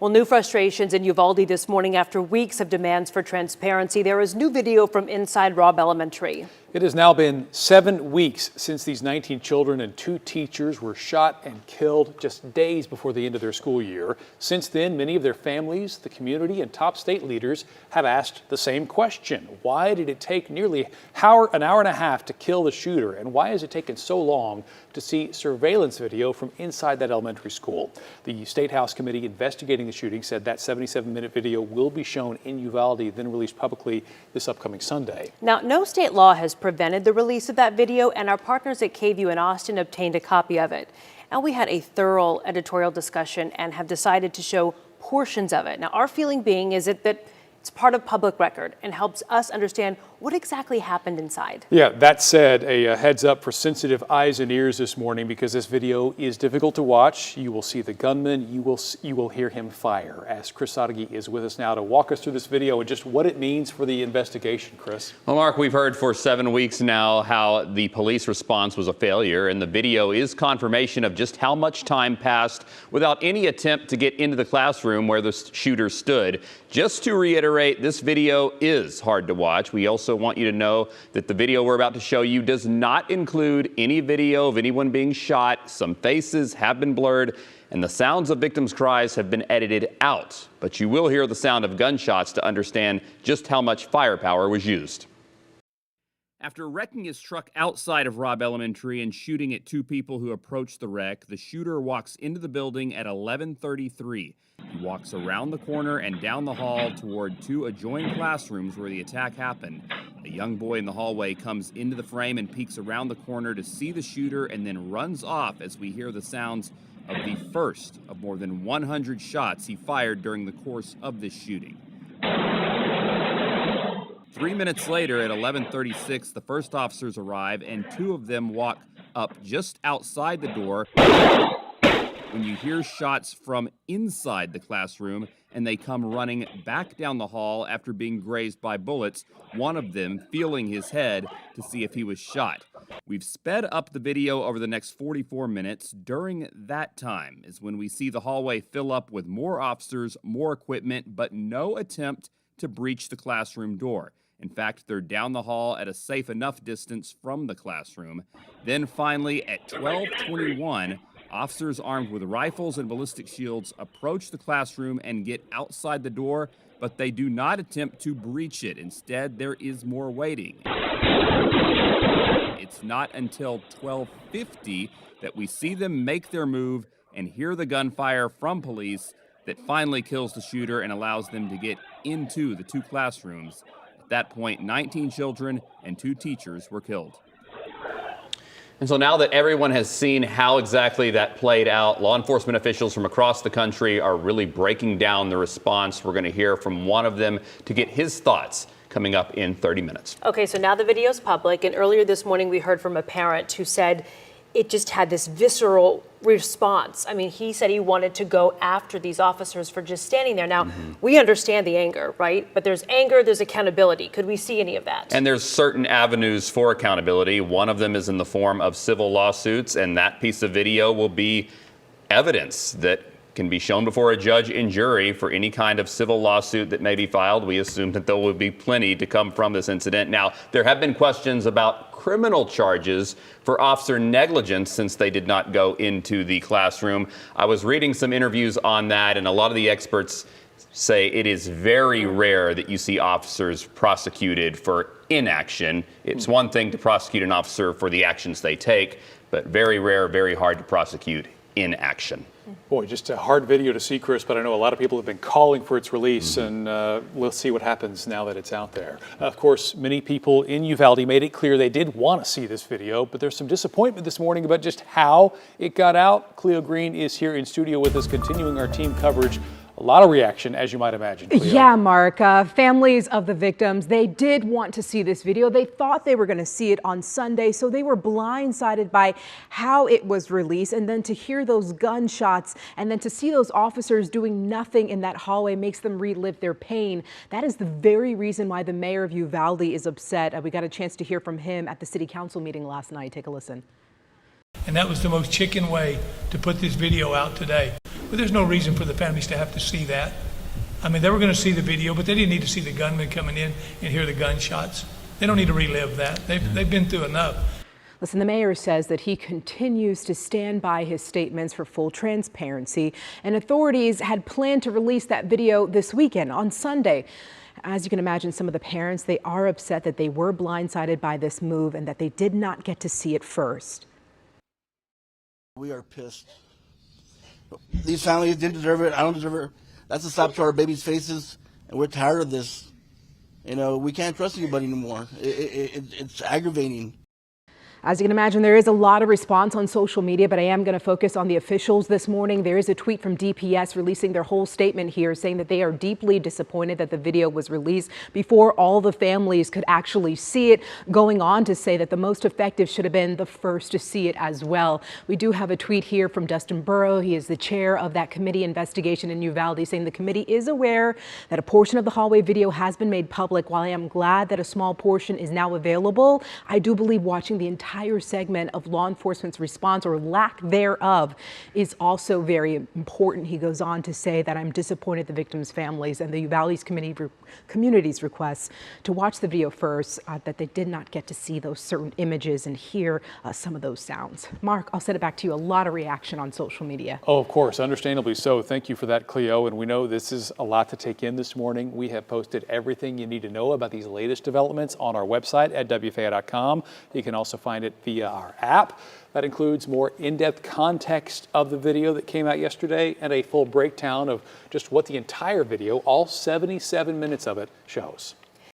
Well, new frustrations in Uvalde this morning after weeks of demands for transparency. There is new video from inside Robb Elementary. It has now been 7 weeks since these 19 children and 2 teachers were shot and killed just days before the end of their school year. Since then, many of their families, the community, and top state leaders have asked the same question. Why did it take nearly an hour and a half to kill the shooter? And why has it taken so long to see surveillance video from inside that elementary school? The State House committee investigating the shooting said that 77-minute video will be shown in Uvalde, then released publicly this upcoming Sunday. Now, no state law has prevented the release of that video, and our partners at KVUE in Austin obtained a copy of it. And we had a thorough editorial discussion and have decided to show portions of it. Now, our feeling being is that it's part of public record and helps us understand what exactly happened inside. Yeah, that said, a heads up for sensitive eyes and ears this morning because this video is difficult to watch. You will see the gunman, you will hear him fire. As Chris Sadeghi is with us now to walk us through this video and just what it means for the investigation. Chris. Well, Mark, we've heard for 7 weeks now how the police response was a failure, and the video is confirmation of just how much time passed without any attempt to get into the classroom where the shooter stood. Just to reiterate, this video is hard to watch. We also want you to know that the video we're about to show you does not include any video of anyone being shot. Some faces have been blurred, and the sounds of victims' cries have been edited out. But you will hear the sound of gunshots to understand just how much firepower was used. After wrecking his truck outside of Robb Elementary and shooting at 2 people who approached the wreck, the shooter walks into the building at 11:33. He walks around the corner and down the hall toward 2 adjoining classrooms where the attack happened. A young boy in the hallway comes into the frame and peeks around the corner to see the shooter and then runs off as we hear the sounds of the first of more than 100 shots he fired during the course of this shooting. 3 minutes later, at 11:36, the first officers arrive and 2 of them walk up just outside the door when you hear shots from inside the classroom, and they come running back down the hall after being grazed by bullets, one of them feeling his head to see if he was shot. We've sped up the video over the next 44 minutes. During that time is when we see the hallway fill up with more officers, more equipment, but no attempt to breach the classroom door. In fact, they're down the hall at a safe enough distance from the classroom. Then finally, at 12:21, officers armed with rifles and ballistic shields approach the classroom and get outside the door, but they do not attempt to breach it. Instead, there is more waiting. It's not until 12:50 that we see them make their move and hear the gunfire from police that finally kills the shooter and allows them to get into the 2 classrooms. At that point, 19 children and 2 teachers were killed. And so now that everyone has seen how exactly that played out, law enforcement officials from across the country are really breaking down the response. We're going to hear from one of them to get his thoughts coming up in 30 minutes. Okay, so now the video is public, and earlier this morning we heard from a parent who said it just had this visceral response. I mean, he said he wanted to go after these officers for just standing there. Now, we understand the anger, right? But there's anger, there's accountability. Could we see any of that? And there's certain avenues for accountability. One of them is in the form of civil lawsuits, and that piece of video will be evidence that can be shown before a judge and jury for any kind of civil lawsuit that may be filed. We assume that there will be plenty to come from this incident. Now, there have been questions about criminal charges for officer negligence since they did not go into the classroom. I was reading some interviews on that, and a lot of the experts say it is very rare that you see officers prosecuted for inaction. It's one thing to prosecute an officer for the actions they take, but very rare, very hard to prosecute inaction. Boy, just a hard video to see, Chris, but I know a lot of people have been calling for its release, and we'll see what happens now that it's out there. Of course, many people in Uvalde made it clear they did want to see this video, but there's some disappointment this morning about just how it got out. Cleo Green is here in studio with us, continuing our team coverage. A lot of reaction, as you might imagine, Cleo. Yeah, Mark. Families of the victims, they did want to see this video. They thought they were going to see it on Sunday, so they were blindsided by how it was released. And then to hear those gunshots and then to see those officers doing nothing in that hallway makes them relive their pain. That is the very reason why the mayor of Uvalde is upset. We got a chance to hear from him at the city council meeting last night. Take a listen. And that was the most chicken way to put this video out today. But there's no reason for the families to have to see that. I mean, they were going to see the video, but they didn't need to see the gunman coming in and hear the gunshots. They don't need to relive that. They've been through enough. Listen, the mayor says that he continues to stand by his statements for full transparency, and authorities had planned to release that video this weekend on Sunday. As you can imagine, some of the parents, they are upset that they were blindsided by this move and that they did not get to see it first. We are pissed. These families didn't deserve it. I don't deserve it. That's a slap to our babies' faces, and we're tired of this. You know, we can't trust anybody anymore. It's aggravating. As you can imagine, there is a lot of response on social media, but I am going to focus on the officials this morning. There is a tweet from DPS releasing their whole statement here, saying that they are deeply disappointed that the video was released before all the families could actually see it, going on to say that the most effective should have been the first to see it as well. We do have a tweet here from Dustin Burrow. He is the chair of that committee investigation in Uvalde, saying the committee is aware that a portion of the hallway video has been made public. While I am glad that a small portion is now available, I do believe watching the entire segment of law enforcement's response or lack thereof is also very important. He goes on to say that I'm disappointed the victims' families and the Uvalde's community's requests to watch the video first, that they did not get to see those certain images and hear some of those sounds. Mark, I'll send it back to you. A lot of reaction on social media. Oh, of course, understandably so. Thank you for that, Cleo. And we know this is a lot to take in this morning. We have posted everything you need to know about these latest developments on our website at WFAI.com. You can also find it via our app. That includes more in-depth context of the video that came out yesterday and a full breakdown of just what the entire video, all 77 minutes of it, shows.